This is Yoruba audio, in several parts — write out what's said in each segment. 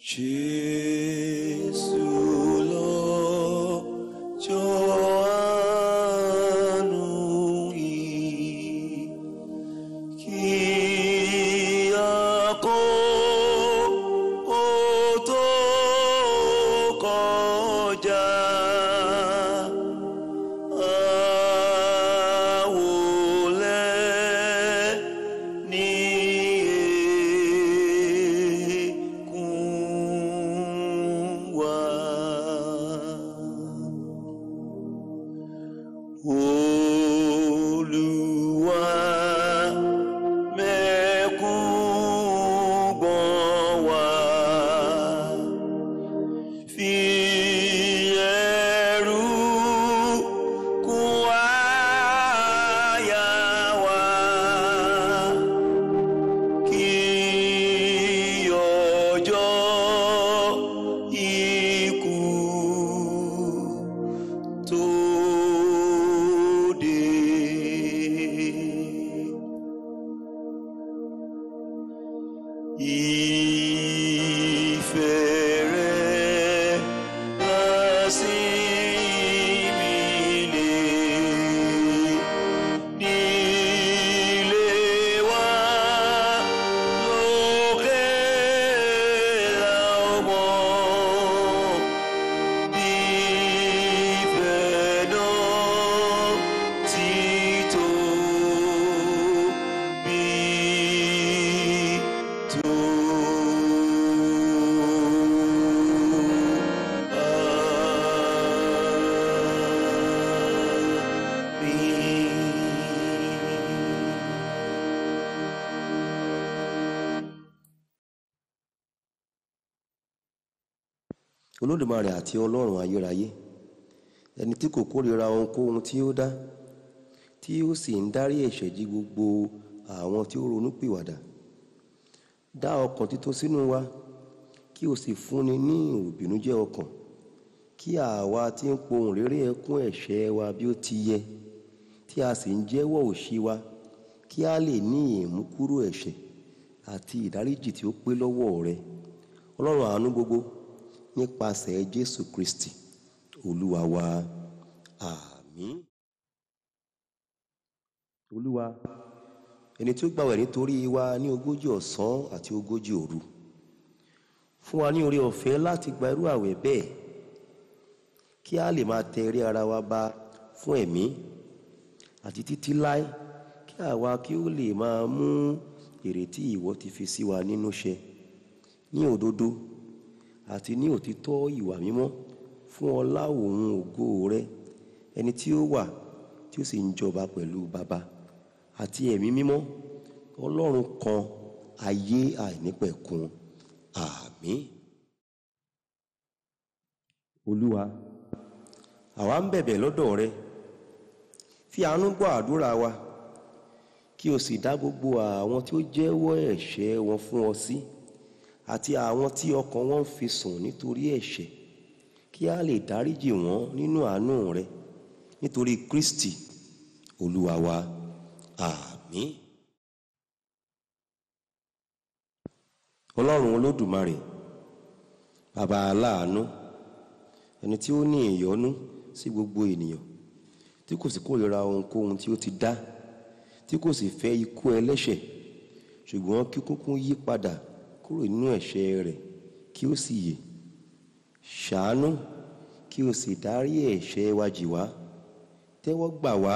Jésù lọ́jọ́ àánú yìí, kí àkókò tó kọjá. Olódùmarè àti Ọlọ́run ayérayé, ẹni tí kò kórìíra ohunkóhun tí ó dá, tí ó sì ń dárí ẹ̀ṣẹ̀ jì gbogbo àwọn tí ó ronúpìwàdà. Dá ọkàn títún sínú wa, kí o sì fúnni ní ìròbìnújẹ́ ọkàn, kí àwa tí ń pohùn réré ẹkún ẹ̀ṣẹ̀ wa bí ó ti yẹ, tí a sì ń jẹ́wọ́ òṣì wa, kí a lè ní ìmúkúrò ẹ̀ṣẹ̀ àti ìdáríjì tí ó pé lọ́wọ́ rẹ. Ọlọ́run àánú gbogbo, nípasẹ̀ Jésù Kristi Olúwa wa. Àmín. Olúwa, ẹni tí ó gbààwẹ̀ nítorí wa ní 40 ọ̀sán àti 40 òru, fún wa ní oore ọ̀fẹ́ láti gba irú àwẹ̀ bẹ́ẹ̀, kí a lè máa tẹ eré ara wa ba fún ẹ̀mí àti títí láé, kí àwa kí ó lè máa mú èrè tí ìwọ ti fi sí wa nínú ṣẹ ní òdodo àti ní òtítọ́ ìwà mímọ́, fún ọlá òun ògo rẹ, ẹni tí ó wà tí ó sì ń jọba pẹ̀lú Baba àti ẹ̀mí mímọ́, Ọlọ́run kan, ayé àìnípẹ̀kun. Àmín. Olúwa, àwa ń bẹ̀bẹ̀ lọ́dọ̀ rẹ, fi àánú gbọ́ àdúrà wa, kí o sì dá gbogbo àwọn tí ó jẹ́wọ́ ẹ̀ṣẹ̀ wọn fún ọ sí, àti àwọn tí ọkàn wọn fi sùn nítorí ẹ̀ṣẹ̀, kí a lè dáríjì wọ́n nínú àánú rẹ, nítorí Kristi Olúwa wa. Àmín. Ọlọ́run Olódùmarè, Baba aláàánú, ẹni tí ó ní ìyọ́nú sí gbogbo ènìyàn, tí kò sì kórìíra ohunkóhun tí ó ti dá, tí kò sì fẹ́ ikú ẹlẹ́ṣẹ̀, ṣùgbọ́n kí kúkú yí padà kúrò nínú ẹ̀ṣẹ̀ rẹ̀ kí ó sì yè. Ṣàánú kí o sì dárí ẹ̀ṣẹ̀ wa jì wá, tẹ́wọ́ gbà wá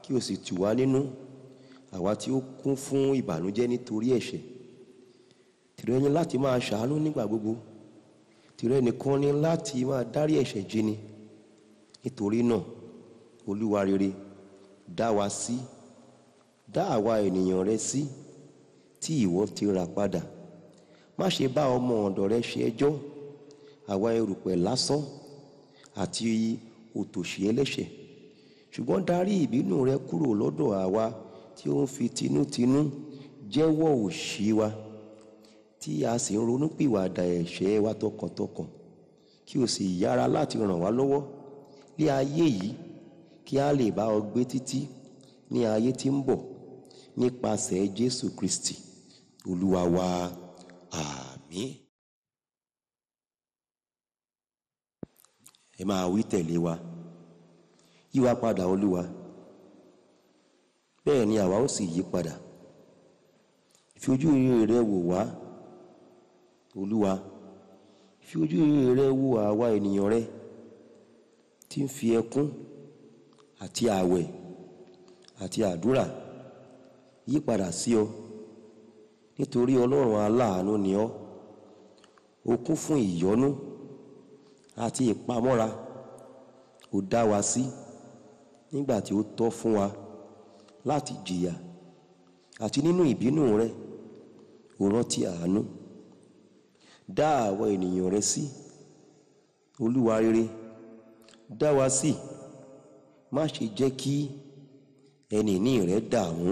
kí o sì tù wá nínú, àwa tí ó kún fún ìbànújẹ́ nítorí ẹ̀ṣẹ̀. Tìrẹ ni láti máa ṣàánú nígbà gbogbo, tìrẹ nìkan ni láti máa dárí ẹ̀ṣẹ̀ jì ni. Nítorí náà, Olúwa rere, dá wa sí, dá àwa ènìyàn rẹ sí, tí ìwọ ti rà padà. Má ṣe bá ọmọ ọ̀dọ̀ rẹ ṣe ẹjọ́, àwa erùpẹ̀ lásán àti òtòṣì ẹlẹ́ṣẹ̀, ṣùgbọ́n darí ìbínú rẹ kúrò lọ́dọ̀ àwa tí ó ń fi tinútinú jẹ́wọ́ òṣì wa, tí a sì ń ronúpìwàdà ẹ̀ṣẹ̀ wa tọkàntọkàn, kí o sì yára láti ràn wá lọ́wọ́ ní ayé yìí, kí a lè bá ọ gbé títí ní ayé tí ń bọ̀, nípasẹ̀ Jésù Kristi Olúwa wa. Àmín. ẹ máa wí tẹ̀lé wa. Yíwá padà Olúwa, bẹ́ẹ̀ ni àwa ó sì yí padà. Fi ojú rere rẹ wò wá Olúwa, fi ojú rere rẹ wò àwa ènìyàn rẹ tí ń fi ẹkún àti ààwẹ̀ àti àdúrà yí padà sí ọ, nítorí Ọlọ́run aláàánú ni ọ́. O kún fún ìyọ́nú àti ìpamọ́ra. O dá wa sí nígbà tí ó tọ́ fún wa láti jìyà, àti nínú ìbínú rẹ o rántí àánú. Dá àwọn ènìyàn rẹ sí Olúwa rere, dá wa sí. Má ṣe jẹ́ kí ẹni ìní rẹ dààmú.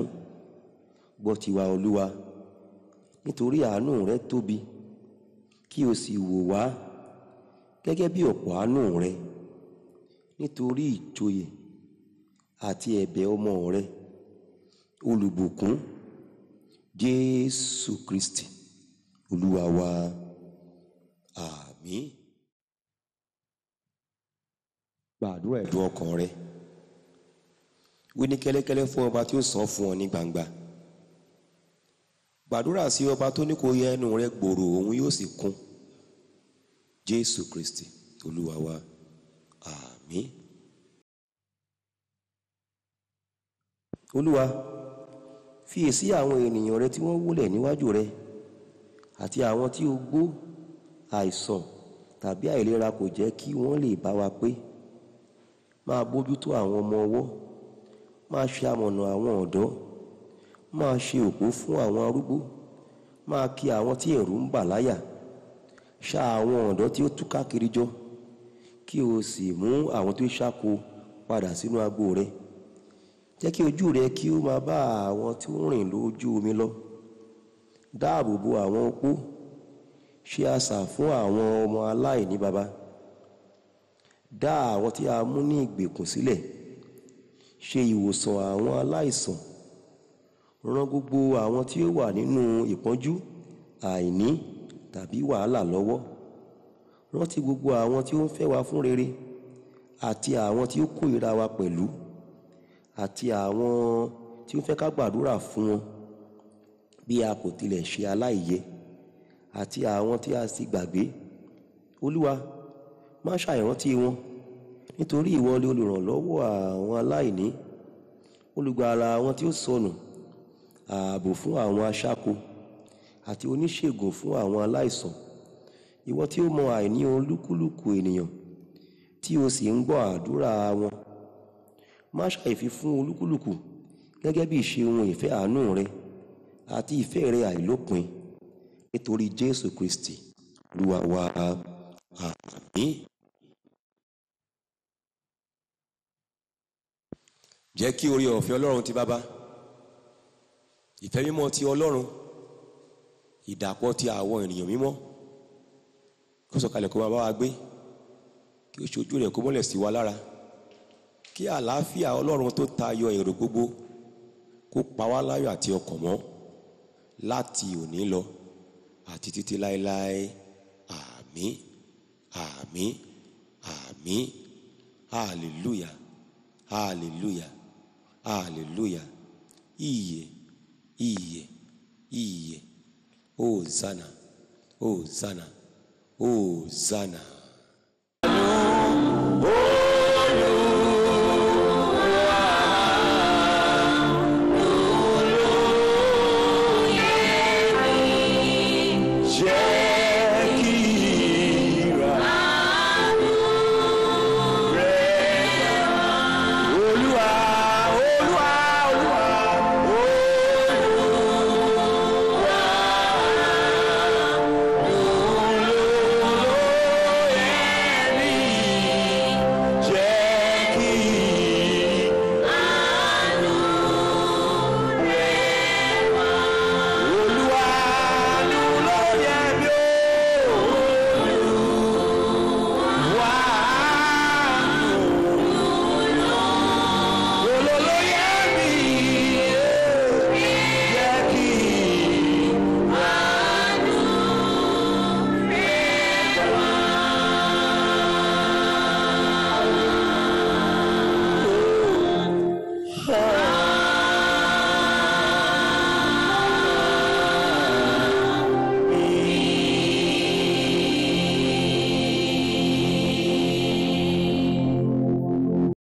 Gbọ́ tiwa Olúwa, nítorí àánú rẹ tóbi, kí o sì wò wá gẹ́gẹ́ bí ọ̀pọ̀ àánú rẹ, nítorí ìjòyè àti ẹ̀bẹ̀ ọmọ rẹ olùbùkún Jésù Kristi Olúwa wa. Àmín. Gbàdúrà ẹ̀dùn ọkàn rẹ. Wí ní kẹ́lẹ́kẹ́lẹ́ fún ọba tí ó san fún ọ ní gbangba. Gbàdúrà sí ọba tó ní kó yẹ ẹnu rẹ gbòòrò, òun yóò sì kún. Jésù Kristi Olúwa wa. Àmín. Olúwa, fiyèsí àwọn ènìyàn rẹ tí wọ́n wólẹ̀ níwájú rẹ, àti àwọn tí ogbó, àìsàn tàbí àìlera kò jẹ́ kí wọ́n lè bá wa pé. Máa bójútó àwọn ọmọ ọwọ́, máa ṣe amọ̀nà àwọn ọ̀dọ́, máa ṣe òpó fún àwọn arúgbó, máa kì àwọn tí ẹ̀rù ń bà láyà. Ṣá àwọn ọ̀dọ́ tí ó túká kiri jọ, kí o sì mú àwọn tó ṣáko padà sínú agbo rẹ. Jẹ́ kí ojú rẹ kí ó máa bá àwọn tí ó rìn lójú omi lọ. Dáàbò bo àwọn opó, ṣe asà fún àwọn ọmọ aláìní baba. Dá àwọn tí a mú ní ìgbèkùn sílẹ̀, ṣe ìwòsàn àwọn aláìsàn. Ràn gbogbo àwọn tí ó wà nínú ìpọ́njú, àìní tàbí wàhálà lọ́wọ́. Rántí gbogbo àwọn tí ó ń fẹ́ wa fún rere, àti àwọn tí ó kórìíra wa pẹ̀lú, àti àwọn tí ó fẹ́ ká gbàdúrà fún wọn bí a kò tilẹ̀ ṣe aláìyẹ, àti àwọn tí a sì gbàgbé. Olúwa, má ṣàìrántí wọn, nítorí ìwọ ni olùrànlọ́wọ́ àwọn aláìní, olùgbàlà àwọn tí ó sọnù, ààbò fún àwọn aṣáko, àti oníṣègùn fún àwọn aláìsàn. Ìwọ tí ó mọ àìní olúkúlùkù ènìyàn, tí o sì ń gbọ́ àdúrà wọn. Má ṣàìfi fún olúkúlùkù gẹ́gẹ́ bí ìṣe ohun ìfẹ́ àánú rẹ àti ìfẹ́ rẹ àìlópin, nítorí Jésù Kristi Olúwa wa. Àmín. Jẹ́ kí oore ọ̀fẹ́ Ọlọ́run ti Baba, ìfẹ́ mímọ́ ti Ọlọ́run, ìdàpọ̀ ti àwọn ènìyàn mímọ́ kó sọ̀kalẹ̀ kó máa bá wa gbé, kí ó ṣojú rẹ̀ kó mọ́lẹ̀ sí wa lára, kí àlàáfíà Ọlọ́run tó tayọ èrò gbogbo kó pa wá láyọ̀ àti ọkàn mọ́ láti òní lọ àti títí láéláé. Àmín, àmín, àmín. Hallelujah, hallelujah, hallelujah. Ìyè, ìyè, ìyè. Hosanna, Hosanna, Hosanna.